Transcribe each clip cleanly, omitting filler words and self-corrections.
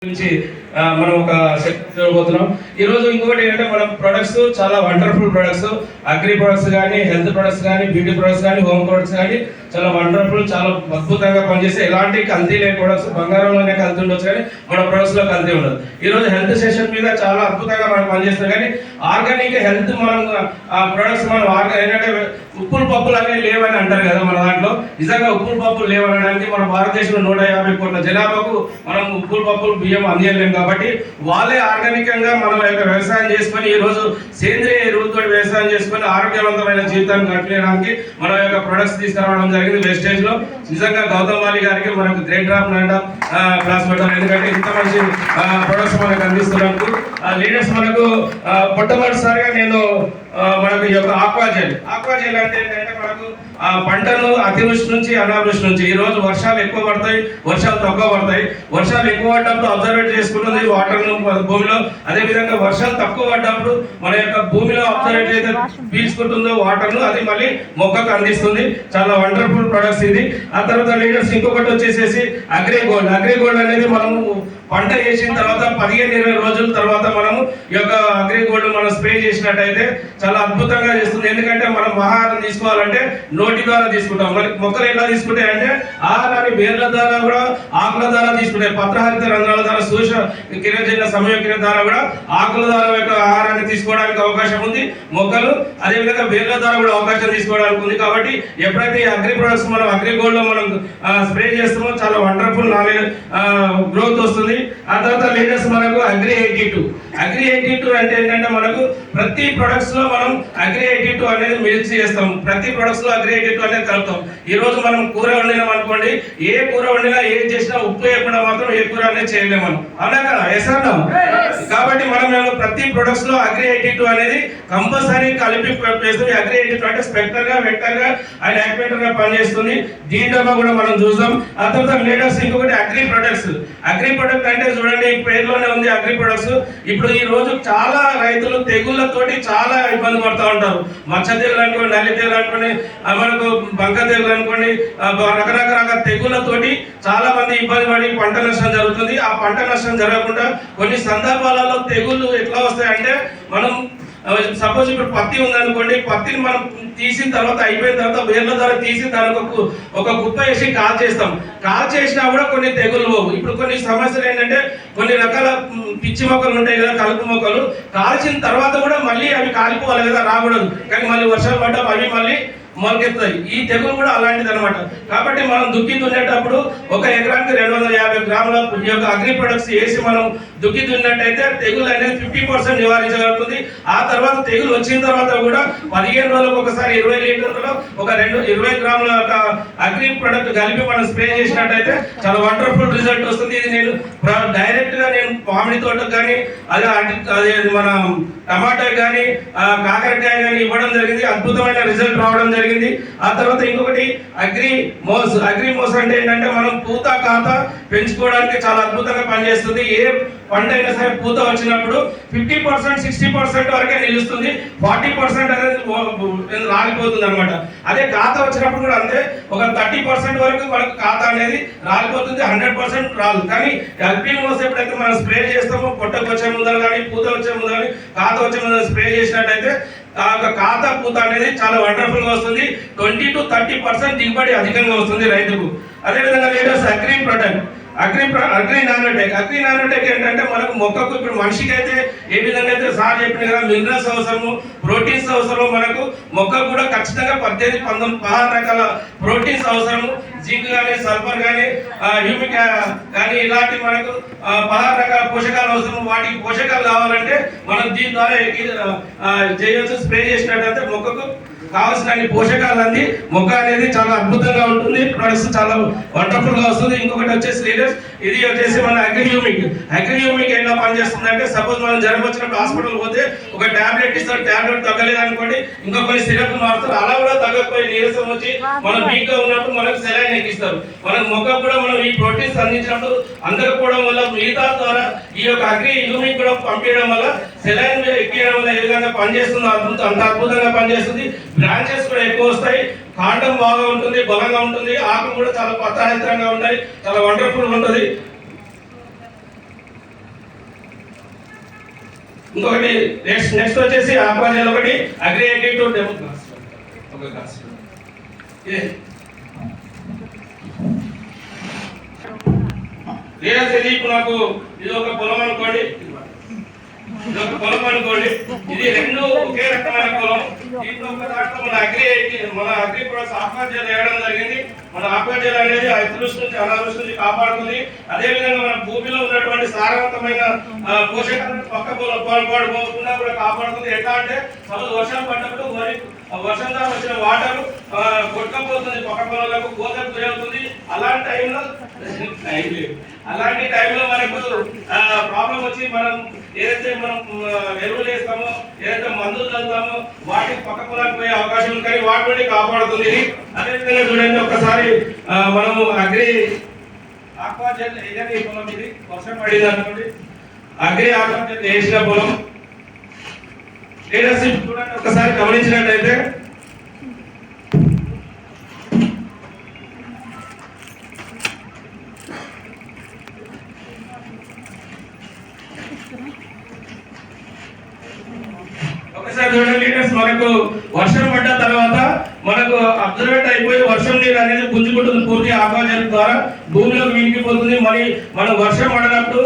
గురించి మనం ఒక చూడబోతున్నాం. ఈరోజు ఇంకొకటి ఏంటంటే మన ప్రొడక్ట్స్ చాలా వండర్ఫుల్ ప్రొడక్ట్స్, అగ్రి ప్రొడక్ట్స్ కానీ, హెల్త్ ప్రొడక్ట్స్ కానీ, బ్యూటీ ప్రొడక్ట్స్ కానీ, హోమ్ ప్రొడక్ట్స్ కానీ చాలా వండర్ఫుల్, చాలా అద్భుతంగా పనిచేస్తే ఎలాంటి కల్తీ లేని ప్రొడక్ట్స్. బంగారంలోనే కల్తీ ఉండొచ్చు కానీ మన ప్రొడక్ట్స్లో కల్తీ ఉండదు. ఈరోజు హెల్త్ సెషన్ మీద చాలా అద్భుతంగా మనం పనిచేస్తాం. కానీ ఆర్గానిక్ హెల్త్ మనం ప్రొడక్ట్స్ మనం ఏంటంటే ఉప్పులు పప్పులు అనేవి లేవని అంటారు కదా మన దాంట్లో. నిజంగా ఉప్పులు పప్పులు లేవనడానికి మన భారతదేశంలో 150 కోట్ల జనాభాకు మనం ఉప్పులు పప్పులు బియ్యం అందించలేము. కాబట్టి వాళ్ళే ఆర్గానికంగా మన యొక్క వ్యవసాయం చేసుకొని ఈరోజు సేంద్రియ ఎరువులతో వ్యవసాయం చేసుకొని ఆరోగ్యవంతమైన జీవితాన్ని గడిపేయడానికి మన యొక్క ప్రొడక్ట్స్ తీసుకురావడం జరిగింది వేస్టేజ్ లో. నిజంగా గౌతమ్ వాలీ గారికి మనకు గ్రేట్ డ్రాప్ క్లాస్ పెట్టాం. ఎందుకంటే ఇంత మంచి ప్రొడక్ట్స్ మనకు అందిస్తున్నందుకు లీడర్స్ మనకు మొట్టమొదటిసారిగా నేను మనకు ఈ యొక్క ఆక్వాజెల్ అంటే ఏంటంటే మనకు పంటను అతివృష్టి నుంచి అనావృష్టి నుంచి ఈ రోజు వర్షాలు ఎక్కువ పడతాయి, వర్షాలు తక్కువ పడతాయి. వర్షాలు ఎక్కువ పడ్డప్పుడు అబ్జర్వేట్ చేసుకుంటుంది వాటర్ను భూమిలో. అదే విధంగా వర్షాలు తక్కువ పడ్డప్పుడు మన యొక్క భూమిలో అబ్జర్వేట్ అయితే పీల్చుకుంటుందో వాటర్ను, అది మళ్ళీ మొక్కకు అందిస్తుంది. చాలా వండర్ఫుల్ ప్రొడక్ట్స్ ఇది. ఆ తర్వాత లీడర్స్ ఇంకొకటి వచ్చేసేసి అగ్రి గోల్డ్ అనేది మనము పంట వేసిన తర్వాత 15-20 రోజుల తర్వాత మనము ఈ యొక్క అగ్రి గోల్డ్ మనం స్ప్రే చేసినట్టయితే చాలా అద్భుతంగా చేస్తుంది. ఎందుకంటే మనం ఆహారం తీసుకోవాలంటే నోటి ద్వారా తీసుకుంటాం. మరి మొక్కలు ఎట్లా తీసుకుంటాయి అంటే ఆహారాన్ని వేర్ల ద్వారా కూడా, ఆకుల ద్వారా తీసుకుంటాయి. పత్రహరిత రంధ్రాల ద్వారా, సూక్ష్మ కిరణజన్య సంయోగ ద్వారా కూడా ఆకుల ద్వారా యొక్క ఆహారాన్ని తీసుకోవడానికి అవకాశం ఉంది మొక్కలు. అదేవిధంగా వేర్ల ద్వారా కూడా అవకాశం తీసుకోవడానికి ఉంది. కాబట్టి ఎప్పుడైతే ఈ అగ్రి ప్రొడక్ట్స్ మనం అగ్రి గోల్డ్ లో మనం స్ప్రే చేస్తామో చాలా వండర్ఫుల్ గ్రోత్ వస్తుంది. ఆ తర్వాత లీడర్స్ మనకు అగ్రి 82 అంటే ఏంటంటే మనకు ప్రతి ప్రొడక్ట్స్ లో మనం అగ్రి 82 అనేది మిక్స్ చేస్తాం. ప్రతి ప్రొడక్ట్స్ లో అగ్రి 82 అనేది కలుపుతాం. ఈ రోజు మనం కూర వండినాం అనుకోండి, ఏ కూర వండినా ఏం చేసినా ఉప్పు వేయకుండా మాత్రం ఏ కూర అనేది చేయలేము మనం, అవునా కదా? వేసాం. కాబట్టి మనం ప్రతి ప్రొడక్ట్స్ లో అగ్రి 82 అనేది కంపల్సరీ కలిపి వేస్తుంది. అగ్రి 82 అంటే స్పెక్టర్ గా, వెక్టర్ గా అండ్ యాక్టివేటర్ గా పనిచేస్తుంది. దీంట్లో కూడా మనం చూద్దాం. ఆ తర్వాత లీడర్స్ ఇంకొకటి అగ్రి ప్రొడక్ట్ అంటే చూడండి పేరులోనే ఉంది అగ్రి ప్రొడక్ట్స్. ఇప్పుడు ఈ రోజు చాలా రైతులు తెగుళ్ళతోటి చాలా ఇబ్బంది పడుతూ ఉంటారు. మచ్చ తెగులు అనుకోండి, నల్లి తెగులు అనుకోండి, మనకు బంక తెగులు అనుకోండి, రకరకాల తెగుళ్ళతోటి చాలా మంది ఇబ్బంది పడి పంట నష్టం జరుగుతుంది. ఆ పంట నష్టం జరగకుండా కొన్ని సందర్భాలలో తెగుళ్ళు ఎట్లా వస్తాయంటే, మనం సపోజ్ ఇప్పుడు పత్తి ఉందనుకోండి, పత్తిని మనం తీసిన తర్వాత అయిపోయిన తర్వాత వేర్ల ద్వారా తీసి దానికి ఒక కుప్ప వేసి కాల్ చేసినా కూడా కొన్ని తెగులు పోవు. ఇప్పుడు కొన్ని సమస్యలు ఏంటంటే కొన్ని రకాల పిచ్చి మొక్కలు ఉంటాయి కదా, కలుపు మొక్కలు, కాల్చిన తర్వాత కూడా మళ్ళీ అవి కాలిపోవాలి కదా, రాకూడదు. కానీ మళ్ళీ వర్షాలు పడ్డా అవి మళ్ళీ మొలకెత్తాయి. ఈ తెగులు కూడా అలాంటిది అనమాట. కాబట్టి మనం దుక్కి దున్నేటప్పుడు ఒక ఎకరానికి 250 గ్రాముల ఈ యొక్క అగ్రి ప్రొడక్ట్స్ వేసి మనం దుక్కి దున్నట్టయితే తెగులు అనేది 50% నివారించగలుగుతుంది. ఆ తర్వాత తెగులు వచ్చిన తర్వాత కూడా 15 రోజులకు ఒకసారి 20 లీటర్లలో ఒక 20 గ్రాముల అగ్రి ప్రొడక్ట్ కలిపి మనం స్ప్రే చేసినట్టయితే చాలా వండర్ఫుల్ రిజల్ట్ వస్తుంది. ఇది నేను డైరెక్ట్ గా నేను మామిడి తోటకు కానీ, అదే మన టమాటా కానీ, కాకరకాయ కానీ ఇవ్వడం జరిగింది. అద్భుతమైన రిజల్ట్ రావడం జరిగింది. ఆ తర్వాత ఇంకొకటి అగ్రి మోస్ అంటే ఏంటంటే మనం పూత కాత పెంచుకోవడానికి చాలా అద్భుతంగా పనిచేస్తుంది. ఏ పంట అయినా సరే పూత వచ్చినప్పుడు 50% 60% వరకే నిలుస్తుంది, 40% అనేది రాలిపోతుంది అనమాట. అదే కాత వచ్చినప్పుడు కూడా అంతే, ఒక 30% వరకు మనకు కాత అనేది రాలిపోతుంది, 100% రాదు. కానీ అగ్రి మోస్ ఎప్పుడైతే మనం స్ప్రే చేస్తామో, పొట్టకు వచ్చే ముందర కానీ, పూత వచ్చే ముందర కానీ, కాత వచ్చే ముందర స్ప్రే చేసినట్టయితే కాత పూత అనేది చాలా వండర్ఫుల్ గా వస్తుంది. 20 to 30% దిగుబడి అధికంగా వస్తుంది రైతుకు. అదేవిధంగా లీడర్స్ అగ్రి నానోటెక్ ఏంటంటే మనకు మొక్కకు ఇప్పుడు మనిషికి అయితే ఏ విధంగా అయితే సార్ చెప్పిన కదా మినరల్స్ అవసరము, ప్రోటీన్స్ అవసరము, మనకు మొక్కకు కూడా ఖచ్చితంగా 18-16 రకాల ప్రోటీన్స్ అవసరము. జింక్ కానీ, సల్ఫర్ కానీ, హ్యూమిక్ కానీ ఇలాంటి మనకు 16 రకాల పోషకాలు అవసరం. వాటికి పోషకాలు కావాలంటే మనం దీని ద్వారా చేయొచ్చు. స్ప్రే చేసినట్టయితే మొక్కకు కావాల్సిన పోషకాలు అంది మొక్క అనేది చాలా అద్భుతంగా ఉంటుంది. ప్రొడక్ట్స్ చాలా వండర్ఫుల్ గా వస్తుంది. ఇంకొకటి వచ్చేసి లీడర్స్, ఇది వచ్చేసి మన అగ్రిహ్యూమిక్ ఎలా పనిచేస్తుంది అంటే, సపోజ్ మనం జ్వరం వచ్చినప్పుడు హాస్పిటల్ పోతే ఒక టాబ్లెట్ ఇస్తారు, టాబ్లెట్ తగ్గలేదు అనుకోండి, ఇంకా కొన్ని సిరప్ మారుతారు. అలా కూడా తగ్గకపోయి నీరసం వచ్చి మనం వీక్ గా ఉన్నప్పుడు మనకు సెలైన్ ఎక్కిస్తారు. మనకు మొక్క కూడా మనం ఈ ప్రోటీన్స్ అందించినప్పుడు అందకపోవడం వల్ల మిగతా ద్వారా ఈ యొక్క అగ్రిహ్యూమిక్ కూడా పంపించడం వల్ల సెలైన్ ఎక్కియడం వల్ల ఏ విధంగా పనిచేస్తుందో అంత అద్భుతంగా పనిచేస్తుంది. బ్రాంచెస్ కూడా ఎక్కువ వస్తాయి, కాండం బాగా ఉంటుంది, బలంగా ఉంటుంది, ఆకులు కూడా చాలా పత్రహితంగా ఉంటాయి, చాలా వండర్ఫుల్ ఉంటుంది. ఇంకొకటి నెక్స్ట్ వచ్చేసి ఆక్వాజెల్ ఒకటి అగ్రి 82 డెమో గ్లాస్ ఒక గ్లాస్ లీడర్స్. ఇది ఇప్పుడు నాకు ఇది ఒక పొలం అనుకోండి, ఇది రెండు ఒకే రకమైన పొలం. దీంట్లో ఒక దాంట్లో మన అగ్రి ప్రొడక్ట్స్ ఆక్వాజెల్ వేయడం జరిగింది. మన ఆక్వాజెల్ అనేది అతివృష్టి నుంచి అనావృష్టి నుంచి కాపాడుతుంది. అదే విధంగా మన భూమిలో ఉన్నటువంటి సారవంతమైన పోషకాలను పక్క పోకుండా కూడా కాపాడుతుంది. ఎట్లా అంటే సపోజ్ వర్షం పడ్డప్పుడు వర్షం ద్వారా వచ్చిన వాటర్ కొట్టుకపోతుంది, పక్క పొలాలకు కోతకు గురవుతుంది. అలాంటి టైంలో మనకు ప్రాబ్లం వచ్చి మనం ఏదైతే మనం ఎరువులు వేస్తామో, ఏదైతే మందులు చల్లుతామో వాటికి పక్క పొలానికి పోయే అవకాశం ఉంది, కానీ వాటి నుండి కాపాడుతుంది. అదేవిధంగా చూడండి, ఒకసారి మనము అగ్రి ఆక్వాజెల్ ఏదైనా పొలం, ఇది వర్షం పడింది అనుకోండి, అగ్రి ఆక్వాజెల్ వేసిన పొలం లీడర్షిప్ చూడండి. ఒకసారి గమనించినట్లయితే ఒకసారి చూడండి లీడర్స్, మనకు వర్షం పడ్డ తర్వాత మనకు అబ్జర్వేట్ అయిపోయి వర్షం నీరు అనేది పుంజుకుంటుంది పూర్తి ఆక్వాజెల్ ద్వారా భూమిలోకి వినికిపోతుంది. మరి మనం వర్షం పడినప్పుడు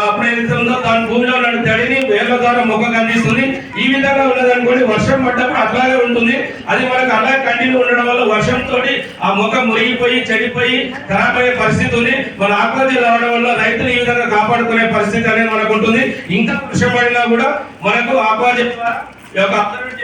అప్పుడు ఏదైతే ఉందో దాని భూమిలో ఉన్న తడిని వేర్ల ద్వారా మొక్కకు అందిస్తుంది. ఈ విధంగా ఉన్నదనుకోండి, వర్షం పడ్డప్పుడు అట్లాగే ఉంటుంది. అది మనకు అలాగే కంటిన్యూ ఉండడం వల్ల వర్షంతో ఆ మొక్క మురిగిపోయి చెడిపోయి ఖరాబ్ అయ్యే పరిస్థితి ఉంది. మన ఆక్వాజెల్ రావడం వల్ల రైతులు ఈ విధంగా కాపాడుకునే పరిస్థితి అనేది మనకు ఉంటుంది. ఇంకా వర్షం పడినా కూడా మనకు ఆక్వాజెల్ ద్వారా అబ్జర్వేట్